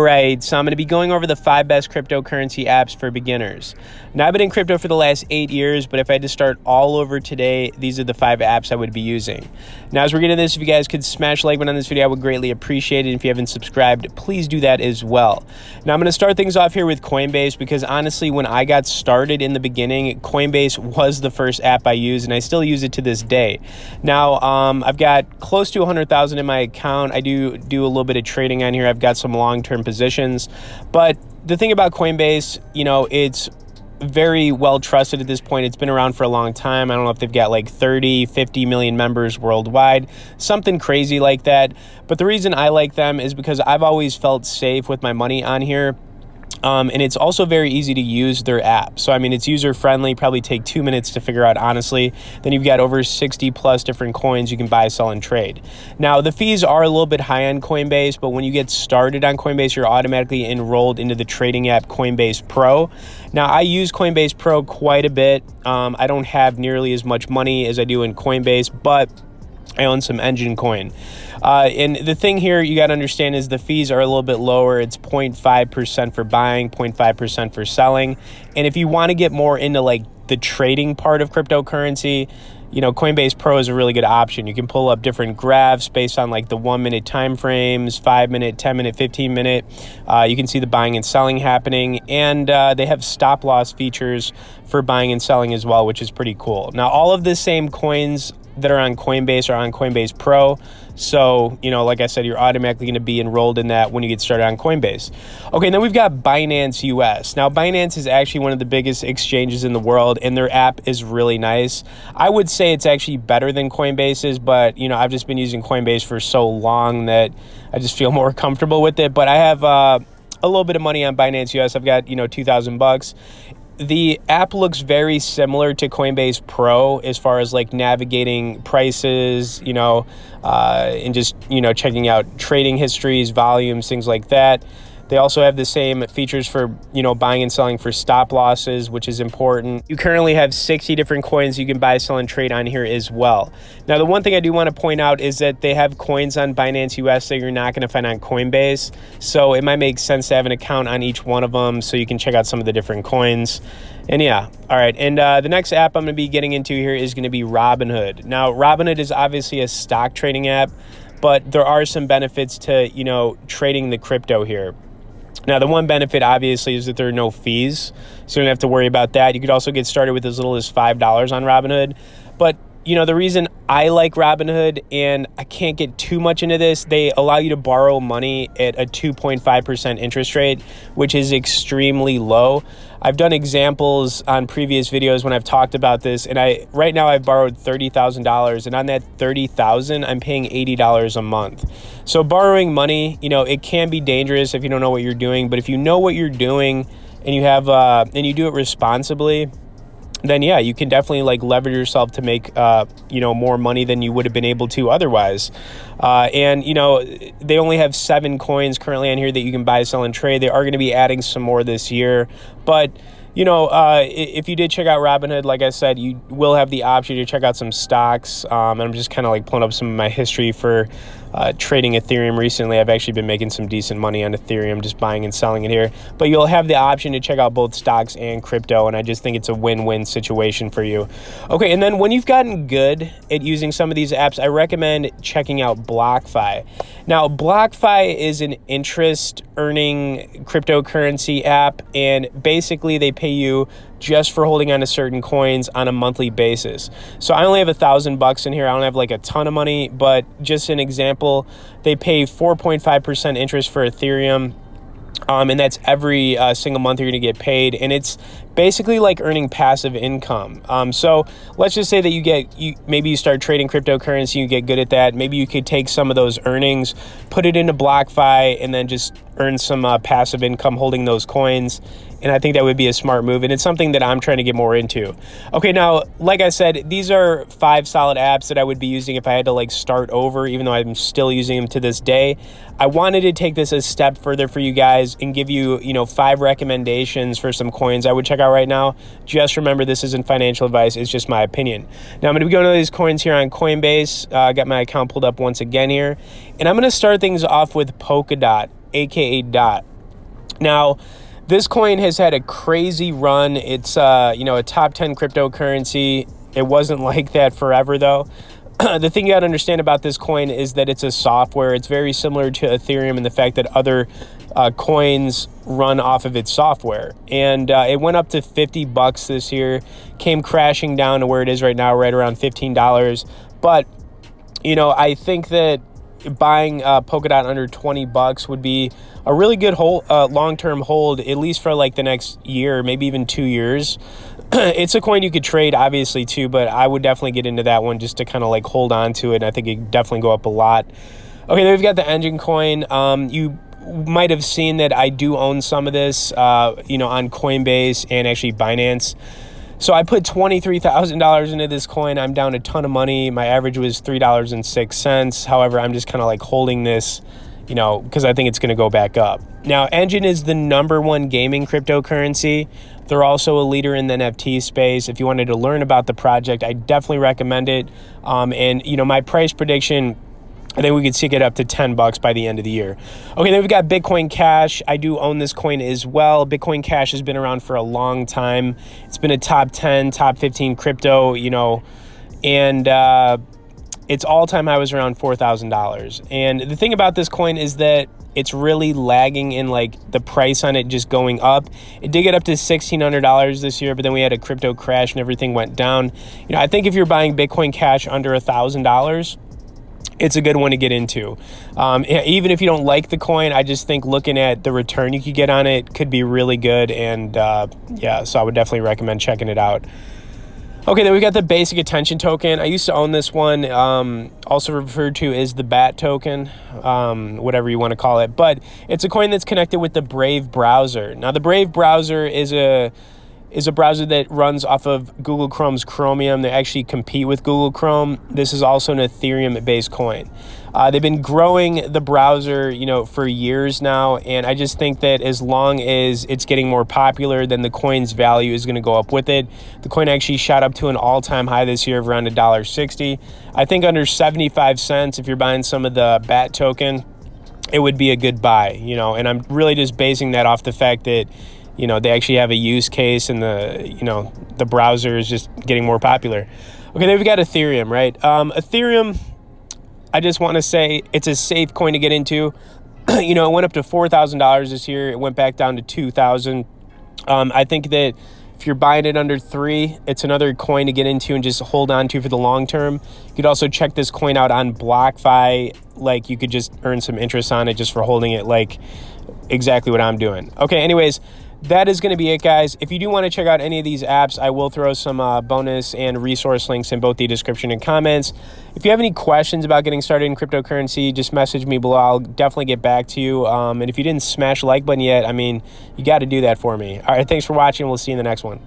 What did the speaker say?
right, so I'm going to be going over the 5 best cryptocurrency apps for beginners. Now, I've been in crypto for the last 8 years, but if I had to start all over today, these are the 5 apps I would be using. Now, as we're getting to this, if you guys could smash the like button on this video, I would greatly appreciate it. And if you haven't subscribed, please do that as well. Now, I'm going to start things off here with Coinbase because honestly, when I got started in the beginning, Coinbase was the first app I used, and I still use it to this day. Now, I've got close to 100,000 in my account. I do a little bit of trading on here. I've got some long-term positions, but the thing about Coinbase, it's very well trusted at this point. It's been around for a long time. I don't know if they've got like 30, 50 million members worldwide, something crazy like that. But the reason I like them is because I've always felt safe with my money on here. And it's also very easy to use their app. So, I mean, it's user-friendly, probably take 2 minutes to figure out, honestly. Then you've got over 60 plus different coins you can buy, sell, and trade. Now, the fees are a little bit high on Coinbase, but when you get started on Coinbase, you're automatically enrolled into the trading app Coinbase Pro. Now, I use Coinbase Pro quite a bit. I don't have nearly as much money as I do in Coinbase, but I own some Engine Coin. And the thing here you got to understand is the fees are a little bit lower. It's 0.5% for buying, 0.5% for selling. And if you want to get more into like the trading part of cryptocurrency, Coinbase Pro is a really good option. You can pull up different graphs based on like the 1 minute time frames, 5 minute, 10 minute, 15 minute. You can see the buying and selling happening, and they have stop loss features for buying and selling as well, which is pretty cool. Now, all of the same coins that are on Coinbase are on Coinbase Pro. So, like I said, you're automatically going to be enrolled in that when you get started on Coinbase. Okay, and then we've got Binance US. Now, Binance is actually one of the biggest exchanges in the world, and their app is really nice. I would say it's actually better than Coinbase's, but, I've just been using Coinbase for so long that I just feel more comfortable with it. But I have a little bit of money on Binance US. I've got, $2,000. The app looks very similar to Coinbase Pro as far as like navigating prices, and just, checking out trading histories, volumes, things like that. They also have the same features for, buying and selling for stop losses, which is important. You currently have 60 different coins you can buy, sell, and trade on here as well. Now, the one thing I do want to point out is that they have coins on Binance US that you're not going to find on Coinbase. So it might make sense to have an account on each one of them so you can check out some of the different coins. And yeah, all right. And the next app I'm going to be getting into here is going to be Robinhood. Now, Robinhood is obviously a stock trading app, but there are some benefits to, trading the crypto here. Now, the one benefit, obviously, is that there are no fees, so you don't have to worry about that. You could also get started with as little as $5 on Robinhood. But, the reason I like Robinhood, and I can't get too much into this, they allow you to borrow money at a 2.5% interest rate, which is extremely low. I've done examples on previous videos when I've talked about this, and right now I've borrowed $30,000, and on that $30,000, I'm paying $80 a month. So borrowing money, it can be dangerous if you don't know what you're doing, but if you know what you're doing and you have and you do it responsibly, then yeah, you can definitely like leverage yourself to make more money than you would have been able to otherwise. And they only have 7 coins currently on here that you can buy, sell, and trade. They are going to be adding some more this year, but if you did check out Robinhood, like I said, you will have the option to check out some stocks. And I'm just kind of like pulling up some of my history for trading Ethereum recently. I've actually been making some decent money on Ethereum, just buying and selling it here. But you'll have the option to check out both stocks and crypto, and I just think it's a win-win situation for you. Okay, and then when you've gotten good at using some of these apps, I recommend checking out BlockFi. Now, BlockFi is an interest-earning cryptocurrency app, and basically they pay you just for holding on to certain coins on a monthly basis. So I only have $1,000 in here. I don't have like a ton of money, but just an example, they pay 4.5% interest for Ethereum. And that's every single month you're going to get paid. And it's basically like earning passive income. So let's just say that maybe you start trading cryptocurrency, you get good at that. Maybe you could take some of those earnings, put it into BlockFi, and then just earn some passive income holding those coins. And I think that would be a smart move. And it's something that I'm trying to get more into. Okay, now, like I said, these are 5 solid apps that I would be using if I had to like start over, even though I'm still using them to this day. I wanted to take this a step further for you guys and give you, 5 recommendations for some coins I would check out right now. Just remember, this isn't financial advice. It's just my opinion. Now, I'm going to be going to these coins here on Coinbase. I got my account pulled up once again here. And I'm going to start things off with Polkadot, aka DOT. Now, this coin has had a crazy run. It's a top 10 cryptocurrency. It wasn't like that forever though. The thing you got to understand about this coin is that it's a software. It's very similar to Ethereum in the fact that other coins run off of its software. And it went up to $50 this year, came crashing down to where it is right now, right around $15. But, I think that buying Polkadot under $20 would be a really good long-term hold, at least for like the next year, maybe even 2 years. It's a coin you could trade, obviously, too, but I would definitely get into that one just to kind of like hold on to it. I think it could definitely go up a lot. Okay, then we've got the Engine coin. You might have seen that I do own some of this, on Coinbase and actually Binance. So I put $23,000 into this coin. I'm down a ton of money. My average was $3.06. However, I'm just kind of like holding this, because I think it's going to go back up. Now, Engine is the #1 gaming cryptocurrency. They're also a leader in the NFT space. If you wanted to learn about the project, I definitely recommend it. And my price prediction, I think we could see it up to $10 by the end of the year. Okay, then we've got Bitcoin Cash. I do own this coin as well. Bitcoin Cash has been around for a long time. It's been a top 10, top 15 crypto, and its all-time high was around $4,000. And the thing about this coin is that it's really lagging in like the price on it just going up. It did get up to $1,600 this year, but then we had a crypto crash and everything went down. I think if you're buying Bitcoin Cash under $1,000, it's a good one to get into. Even if you don't like the coin, I just think looking at the return you could get on it could be really good. And so I would definitely recommend checking it out. Okay, then we got the basic attention token. I used to own this one, also referred to as the BAT token, whatever you want to call it. But it's a coin that's connected with the Brave browser. Now, the Brave browser is a browser that runs off of Google Chrome's Chromium. They actually compete with Google Chrome. This is also an Ethereum-based coin. They've been growing the browser, for years now, and I just think that as long as it's getting more popular, then the coin's value is going to go up with it. The coin actually shot up to an all-time high this year of around $1.60. I think under 75 cents, if you're buying some of the BAT token, it would be a good buy, and I'm really just basing that off the fact that they actually have a use case and the browser is just getting more popular. Okay, then we've got Ethereum, right? Ethereum, I just want to say it's a safe coin to get into. It went up to $4,000 this year. It went back down to $2,000. I think that if you're buying it under $3, it's another coin to get into and just hold on to for the long term. You could also check this coin out on BlockFi. Like you could just earn some interest on it just for holding it, like exactly what I'm doing. Okay, anyways, that is going to be it, guys. If you do want to check out any of these apps, I will throw some bonus and resource links in both the description and comments. If you have any questions about getting started in cryptocurrency, just message me below. I'll definitely get back to you. And if you didn't smash the like button yet, you got to do that for me. All right, thanks for watching. We'll see you in the next one.